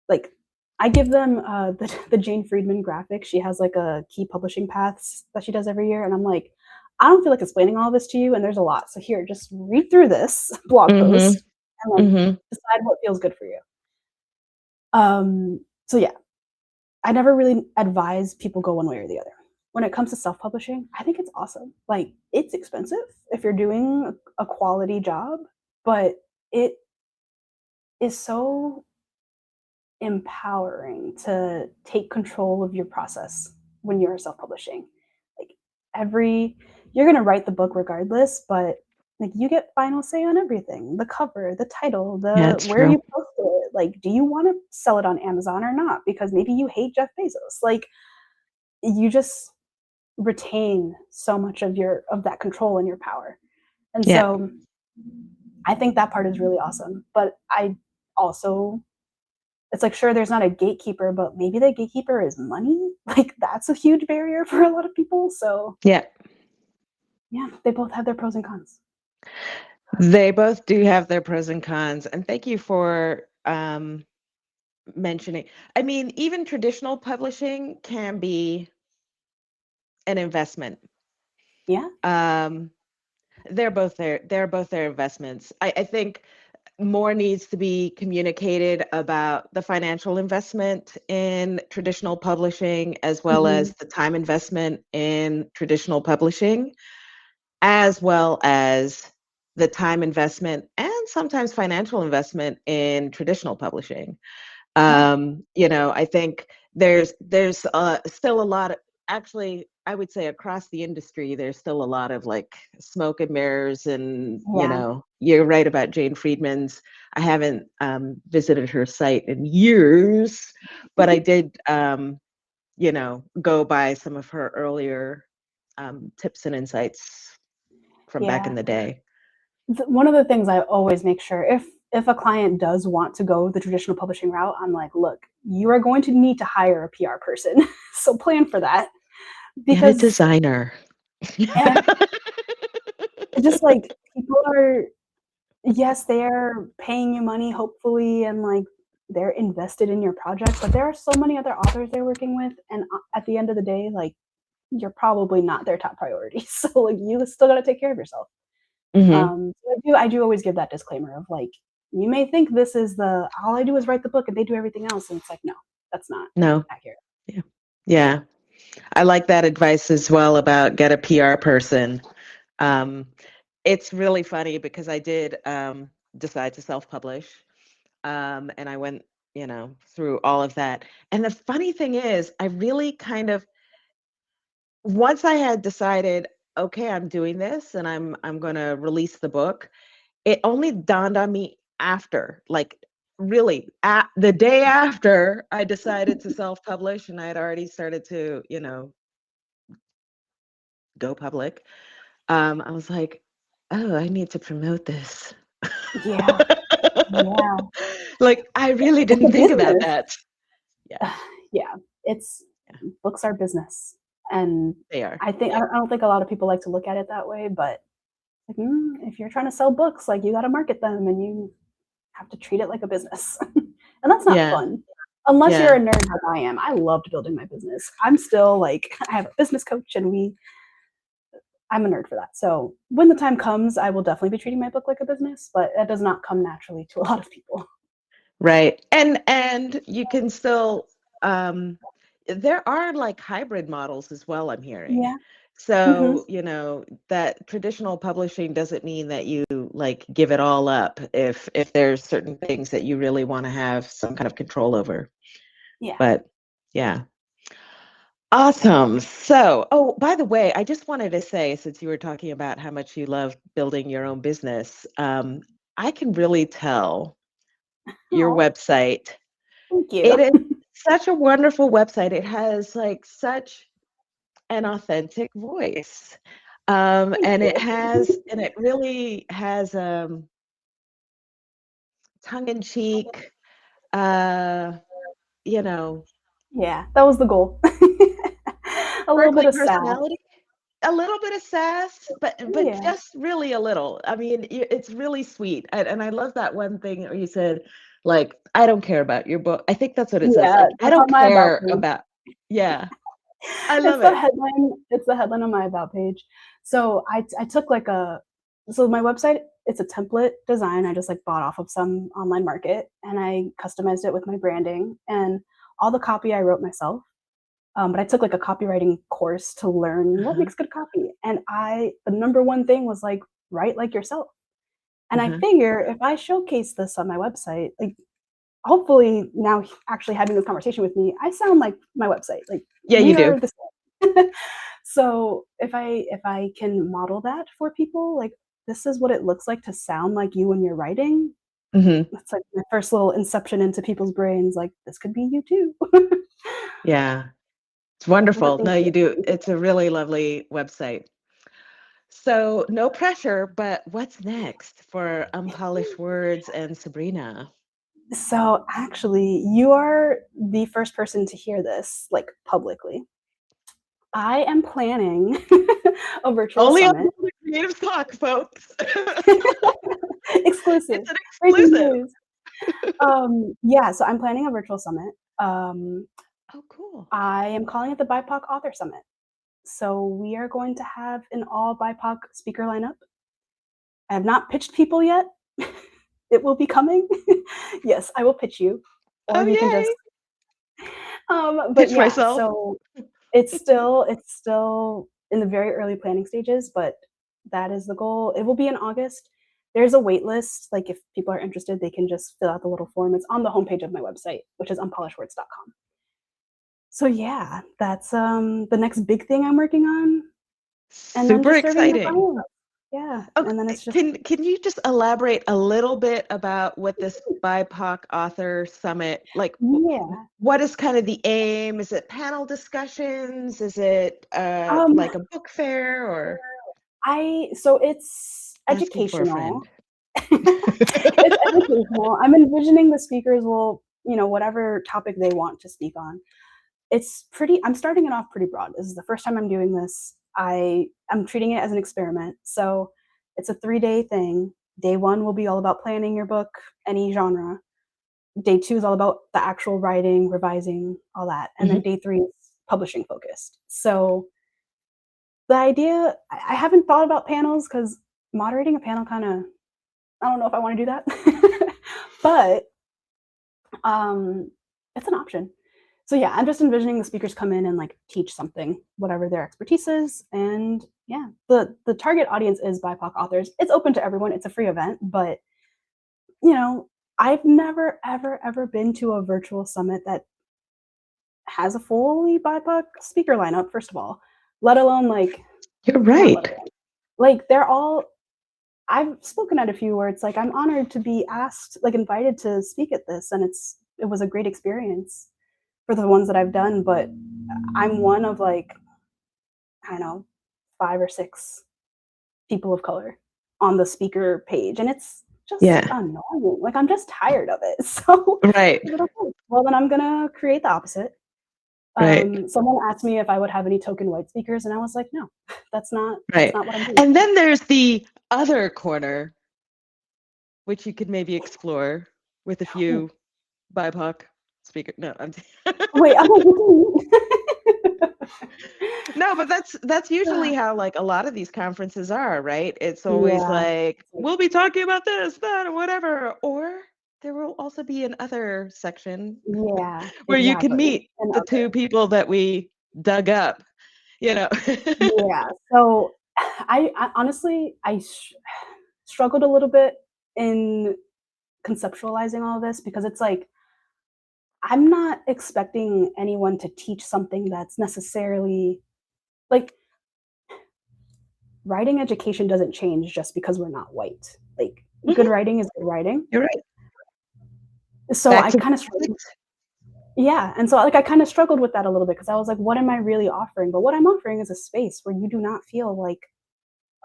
like, I give them the Jane Friedman graphic. She has like a key publishing paths that she does every year. And I'm like, I don't feel like explaining all this to you. And there's a lot. So here, just read through this blog post and like decide what feels good for you. So yeah, I never really advise people go one way or the other. When it comes to self-publishing, I think it's awesome. Like, it's expensive if you're doing a quality job, but it is so empowering to take control of your process when you're self-publishing. Like, you're going to write the book regardless, but like, you get final say on everything: the cover, the title, where you post it. Like, do you want to sell it on Amazon or not? Because maybe you hate Jeff Bezos. Like, you just retain so much of that control and your power. And so I think that part is really awesome. But I also, it's like, sure, there's not a gatekeeper, but maybe the gatekeeper is money. Like, that's a huge barrier for a lot of people. So yeah, they both have their pros and cons. They both do have their pros and cons. And thank you for mentioning. I mean, even traditional publishing can be an investment. They're both their investments. I think more needs to be communicated about the financial investment in traditional publishing, as well as the time investment in traditional publishing, as well as the time investment and sometimes financial investment in traditional publishing. I think there's still a lot of, actually, I would say across the industry, there's still a lot of like smoke and mirrors. And, you're right about Jane Friedman's. I haven't visited her site in years, but I did, go by some of her earlier tips and insights from back in the day. One of the things I always make sure, if a client does want to go the traditional publishing route, I'm like, look, you are going to need to hire a PR person. So plan for that. Because, and a designer. And just like, people are, yes, they are paying you money, hopefully, and like, they're invested in your project, but there are so many other authors they're working with. And at the end of the day, like, you're probably not their top priority. So like, you still got to take care of yourself. So I do always give that disclaimer of like, you may think this is all I do is write the book and they do everything else. And it's like, no, that's not accurate. Yeah. I like that advice as well about get a PR person. It's really funny because I did decide to self-publish, and I went, through all of that. And the funny thing is, I really kind of, once I had decided, okay, I'm doing this and I'm going to release the book, it only dawned on me after, like, really at the day after I decided to self-publish, and I had already started to, go public. I was like, oh, I need to promote this. Yeah. Like, I really didn't think about that. Yeah. Books are business. And They are. I don't think a lot of people like to look at it that way, but like, if you're trying to sell books, like you got to market them and you have to treat it like a business. And that's not Yeah. fun. Unless you're Yeah. a nerd like I am. I loved building my business. I'm still like, I have a business coach and I'm a nerd for that. So when the time comes, I will definitely be treating my book like a business, but that does not come naturally to a lot of people. Right. And you can still there are like hybrid models as well, I'm hearing. Yeah. Mhm. So, that traditional publishing doesn't mean that you like give it all up if there's certain things that you really want to have some kind of control over. Yeah. But yeah. Awesome. So, oh, by the way, I just wanted to say, since you were talking about how much you love building your own business, I can really tell your Oh, website. thank It you. is such a wonderful website. It has like such an authentic voice. Thank And you. it really has tongue-in-cheek, uh, you know, Yeah, that was the goal. A little bit sparkling of sass. personality. A little bit of sass, but Yeah. just really a little. I mean, it's really sweet, and I love that one thing where you said, like, I don't care about your book. I think that's what it says. Yeah, Like, I that's don't on my about care page. about. Yeah, I It's love the it. headline. It's the headline on my about page. So I took like so my website. It's a template design I just like bought off of some online market, and I customized it with my branding and all the copy I wrote myself. But I took like a copywriting course to learn what Uh-huh, makes good copy. And the number one thing was like write like yourself. And I uh-huh. figure if I showcase this on my website, like hopefully now actually having this conversation with me, I sound like my website. Like Yeah, we you do. are the same. So if I can model that for people, like this is what it looks like to sound like you when you're writing. Hmm. It's like my first little inception into people's brains. Like this could be you too. Yeah, it's But wonderful. thank No, you do. you. It's a really lovely website. So, no pressure, but what's next for Unpolished Words and Sabrina? So actually, you are the first person to hear this like publicly. I am planning a virtual Only on summit. Creative Talk, folks. Exclusive. It's an Breaking exclusive. news. Yeah, so I'm planning a virtual summit. Oh, cool. I am calling it the BIPOC Author Summit. So we are going to have an all BIPOC speaker lineup. I have not pitched people yet. It will be coming. Yes, I will pitch you, or Oh, you can just. yay. But Pitch yeah, myself. so it's still in the very early planning stages, but that is the goal. It will be in August. There's a wait list. Like if people are interested, they can just fill out the little form. It's on the homepage of my website, which is unpolishedwords.com. So yeah, that's the next big thing I'm working on. And then Super just serving my exciting. clients. Yeah. And then Okay, it's just can you just elaborate a little bit about what this BIPOC author summit like? yeah. What is kind of the aim? Is it panel discussions? Is it Um like a book fair or it's asking for a educational. friend? It's educational. I'm envisioning the speakers will, whatever topic they want to speak on. I'm starting it off pretty broad. This is the first time I'm doing this. I'm treating it as an experiment. So it's a 3-day thing. Day 1 will be all about planning your book, any genre. Day 2 is all about the actual writing, revising, all that. And then Mhm. day 3 is publishing focused. So the idea, I haven't thought about panels because moderating a panel kind of, I don't know if I want to do that. But it's an option. So yeah, I'm just envisioning the speakers come in and like teach something, whatever their expertise is. And yeah, the target audience is BIPOC authors. It's open to everyone. It's a free event, but you know, I've never ever ever been to a virtual summit that has a fully BIPOC speaker lineup. First of all, let alone like You're not let right. alone like they're all. I've spoken at a few where it's like I'm honored to be asked, like invited to speak at this, and it was a great experience for the ones that I've done. But I'm one of like I don't know 5 or 6 people of color on the speaker page, and it's just Yeah, annoying. Like I'm just tired of it. So right. I said, okay, well then I'm gonna create the opposite. Right. Someone asked me if I would have any token white speakers, and I was like, no, that's not Right. what I'm doing. And then there's the other corner, which you could maybe explore with a few BIPOC speakers. No, I'm Wait, I'm like, what do you mean? no, but that's usually how like a lot of these conferences are, right? It's always Yeah. like we'll be talking about this, that, or whatever, or there will also be an other section Yeah, where you can exactly. meet the two people that we dug up, you know. Yeah. So I honestly struggled a little bit in conceptualizing all of this because it's like I'm not expecting anyone to teach something that's necessarily like writing education doesn't change just because we're not white. Like good Mhm. writing is good writing. You're right. So Back I to kind of struggled. Yeah, and so like I kind of struggled with that a little bit because I was like, what am I really offering? But what I'm offering is a space where you do not feel like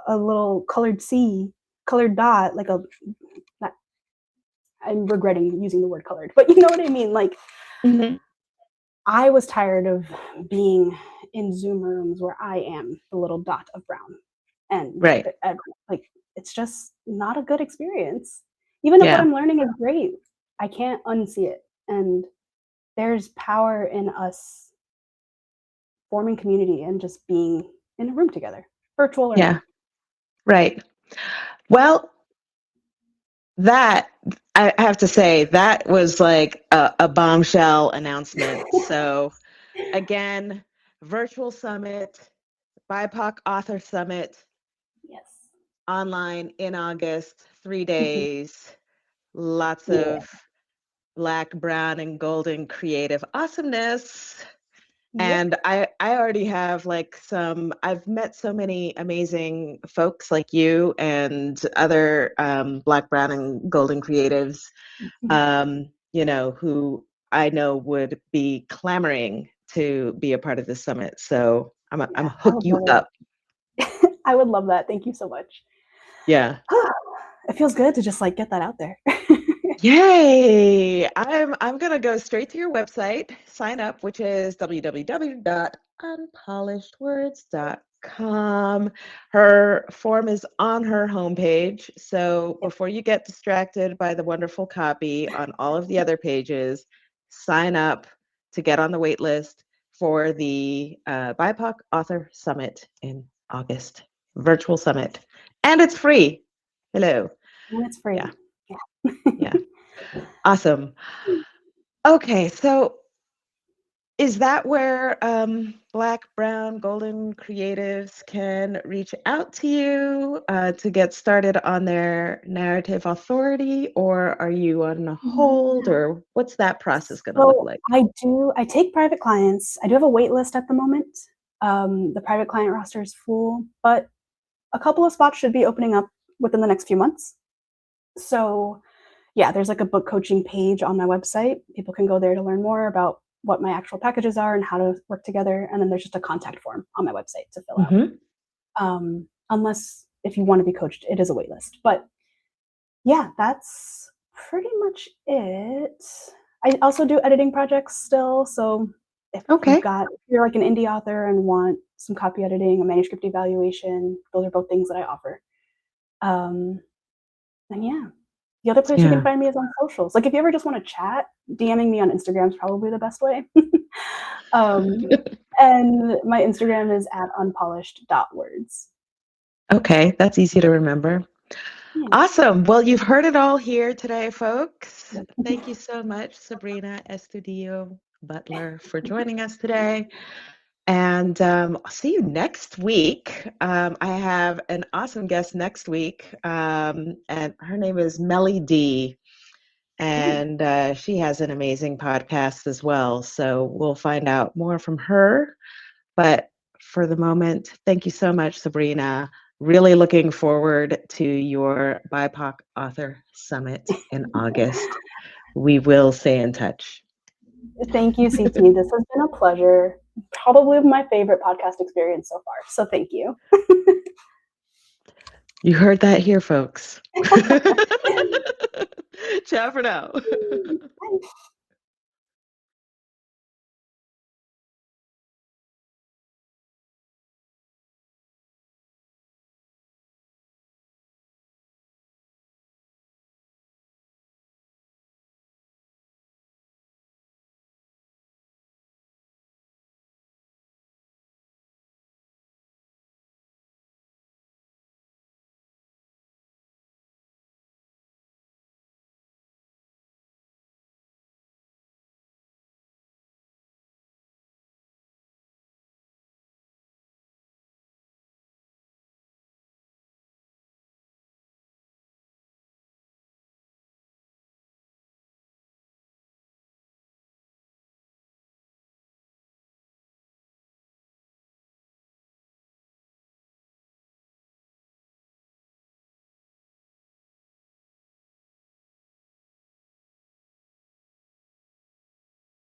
a little colored dot, like a. I'm regretting using the word colored, but you know what I mean. Like Mhm. I was tired of being in Zoom rooms where I am the little dot of brown, and Right. like it's just not a good experience. Even if what Yeah. I'm learning is great, I can't unsee it. And there's power in us forming community and just being in a room together, virtual or Yeah. not. Right. Well, that I have to say that was like a bombshell announcement. So again, virtual summit, BIPOC author summit, Yes. online in August, 3 days, lots Yeah. of Black, brown, and golden creative awesomeness. Yep. And I already have like I've met so many amazing folks like you and other Black, brown, and golden creatives, you know, who I know would be clamoring to be a part of this summit. So I'm Yeah, I hook would you love up. it. I would love that. Thank you so much. Yeah. It feels good to just like get that out there. Yay! I'm gonna go straight to your website, sign up, which is www.unpolishedwords.com. Her form is on her homepage. So Yep. before you get distracted by the wonderful copy on all of the other pages, sign up to get on the wait list for the BIPOC Author Summit in August, virtual summit. And it's free. Hello. And it's free. Yeah, Yeah. yeah. Awesome. Okay, so is that where Black, brown, golden creatives can reach out to you to get started on their narrative authority, or are you on a hold, Yeah. or what's that process going to look So like? I take private clients. I do have a wait list at the moment. The private client roster is full, but a couple of spots should be opening up within the next few months. So yeah, there's like a book coaching page on my website. People can go there to learn more about what my actual packages are and how to work together. And then there's just a contact form on my website to fill out. Mm-hmm. Unless if you want to be coached, it is a wait list. But yeah, that's pretty much it. I also do editing projects still. So if Okay. you're like an indie author and want some copy editing, a manuscript evaluation, those are both things that I offer. And yeah, the other place you can Yeah. find me is on socials. Like if you ever just want to chat, DMing me on Instagram is probably the best way. And my Instagram is at unpolished.words. Okay, that's easy to remember. Yeah. Awesome. Well, you've heard it all here today, folks. Thank you so much, Sabrina Estudillo Butler, for joining us today. And I'll see you next week. I have an awesome guest next week, and her name is Melly D. And she has an amazing podcast as well. So we'll find out more from her. But for the moment, thank you so much, Sabrina. Really looking forward to your BIPOC Author Summit in August. We will stay in touch. Thank you, CT. This has been a pleasure. Probably my favorite podcast experience so far. So thank you. You heard that here, folks. Ciao for now. Bye.